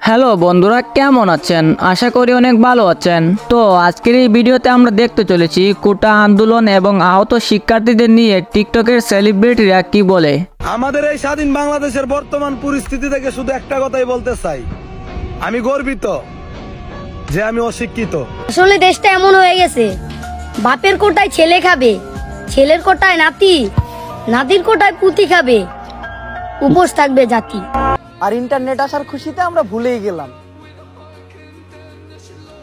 Hello বন্ধুরা, কেমন আছেন? আশা করি অনেক ভালো আছেন। তো আজকের এই ভিডিওতে আমরা দেখতে চলেছি কোটা আন্দোলন এবং আহত শিক্ষার্থীদের নিয়ে টিকটকের সেলিব্রিটিরা কি বলে। আমাদের এই স্বাধীন বাংলাদেশের বর্তমান পরিস্থিতি থেকে শুধু একটা কথাই বলতে চাই, আমি গর্বিত যে আমি অশিক্ষিত। আসলে দেশটা এমন হয়ে গেছে, বাপের কোটায় ছেলে খাবে, ছেলের কোটায় নাতি, নাতির কোটায় পুতি খাবে, উপোস থাকবে জাতি। আর ইন্টারনেট আসার খুশিতে আমরা ভুলেই গেলাম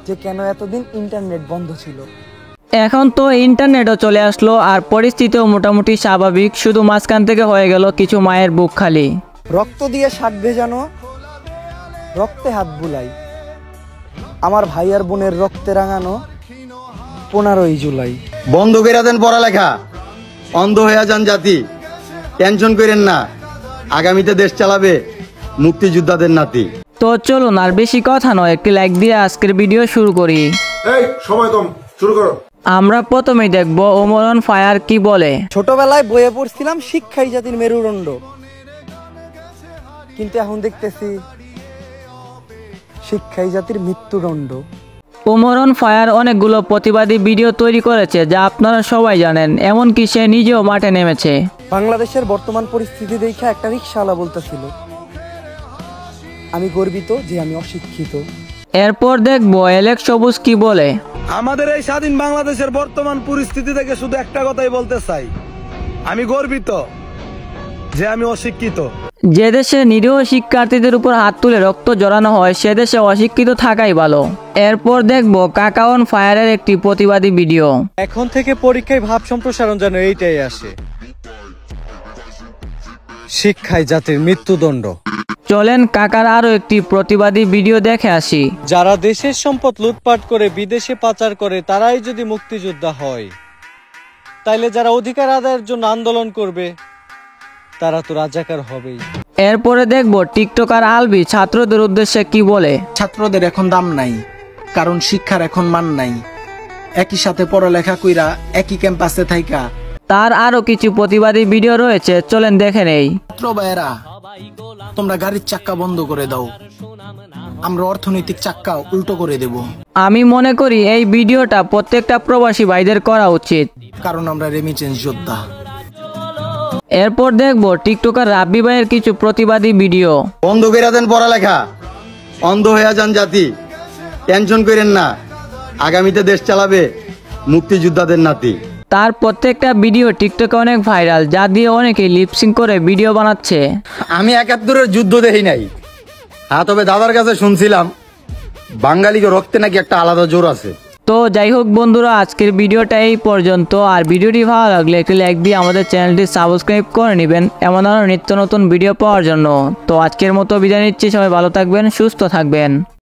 যে কেন এতদিন ইন্টারনেট বন্ধ ছিল। এখন তো ইন্টারনেটও চলে আসলো আর পরিস্থিতিও মোটামুটি স্বাভাবিক, শুধু মাঝখান থেকে হয়ে গেল কিছু মায়ের বুক খালি। রক্ত দিয়ে শাক ভেজানো, রক্তে হাত বুলাই, আমার ভাই আর বোনের রক্তে রাঙানো 15ই জুলাই। বন্ধ করে দেন পড়ালেখা, অন্ধ হয়ে যান জাতি। টেনশন করেন না, আগামীতে দেশ চালাবে মুক্তিযোদ্ধাদের নাতি। তো চলুন আর বেশি কথা নয়, একটি লাইক দিয়ে আজকের ভিডিও শুরু করি। এই সময় কম, শুরু করো। আমরা প্রথমেই দেখব ওমর অন ফায়ার কি বলে। ছোটবেলায় বইয়ে পড়ছিলাম শিক্ষাই জাতির মেরুদণ্ড, কিন্তু এখন দেখতেছি শিক্ষাই জাতির মৃত্যুদণ্ড। ওমর অন ফায়ার অনেকগুলো প্রতিবাদী ভিডিও তৈরি করেছে, যা আপনারা সবাই জানেন, এমনকি সে নিজেও মাঠে নেমেছে। বাংলাদেশের বর্তমান পরিস্থিতি দেখে একটা রিকশাওয়ালা বলতেছিল, আমি গর্বিত যে আমি অশিক্ষিত। এরপর দেখবো এলেক্স সবুজ কি বলে। আমাদের এই স্বাধীন বাংলাদেশের বর্তমান পরিস্থিতি থেকে শুধু একটা কথাই বলতে চাই, আমি গর্বিত যে আমি অশিক্ষিত। যে দেশে নিরীহ শিক্ষার্থীদের উপর হাত তুলে রক্ত জড়ানো হয়, সে দেশে অশিক্ষিত থাকাই ভালো। এরপর দেখবো কাকা অন ফায়ারের একটি প্রতিবাদী ভিডিও। এখন থেকে পরীক্ষায় ভাব সম্প্রসারণ যেন এইটাই আসে, শিক্ষায় জাতির মৃত্যুদণ্ড। চলেন কাকার আরো একটি প্রতিবাদী ভিডিও দেখে আসি। যারা দেশের সম্পদ লুটপাট করে বিদেশে পাচার করে তারাই যদি মুক্তিযোদ্ধা হয়, তাইলে যারা অধিকার আদায়ের জন্য আন্দোলন করবে তারা তো রাজাকার হবেই। এরপরে দেখবো টিকটকার আলবি ছাত্রদের উদ্দেশ্যে কি বলে। ছাত্রদের এখন দাম নাই, কারণ শিক্ষার এখন মান নাই। একই সাথে পড়ালেখা কইরা একই ক্যাম্পাসে থাইকা। তার আরো কিছু প্রতিবাদী ভিডিও রয়েছে, চলেন দেখে নেই। ছাত্র ভাইয়েরা, তোমরা গাড়ির চাক্কা বন্ধ করে দাও, আমরা অর্থনৈতিক চাক্কা উল্টো করে দেব। আমি মনে করি এই ভিডিওটা প্রত্যেকটা প্রবাসী ভাইদের করা উচিত, কারণ আমরা রেমিটেন্স যোদ্ধা। এরপর দেখবো টিকটকার রাব্বি ভাইয়ের কিছু প্রতিবাদী ভিডিও। বন্ধ করে দেন পড়ালেখা, অন্ধ হয়ে যান জাতি। টেনশন করেন না, আগামীতে দেশ চালাবে মুক্তিযোদ্ধাদের নাতি। তার প্রত্যেকটা ভিডিও টিকটকে অনেক ভাইরাল, যা দিয়ে অনেকে লিপসিং করে ভিডিও বানাচ্ছে। আমি 71-এর যুদ্ধ দেখি নাই, হ্যাঁ তবে দাদার কাছে শুনছিলাম বাঙালিকে রক্তে নাকি একটা আলাদা জোর আছে। তো যাই হোক বন্ধুরা, আজকের ভিডিওটা এই পর্যন্ত। আর ভিডিওটি ভালো লাগলে একটি লাইক দিয়ে আমাদের চ্যানেলটি সাবস্ক্রাইব করে নেবেন এমন আরো নিত্য নতুন ভিডিও পাওয়ার জন্য। তো আজকের মতো বিদায় নিচ্ছি, সবাই ভালো থাকবেন, সুস্থ থাকবেন।